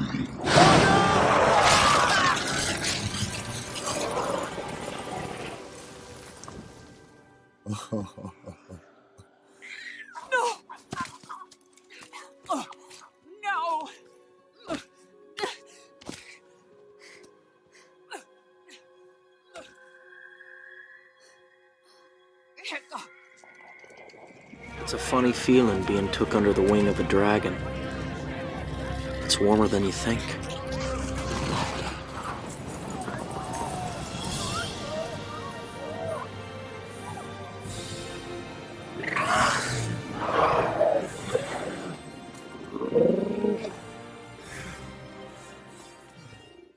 No! Hiccup. It's a funny feeling being took under the wing of a dragon. It's warmer than you think.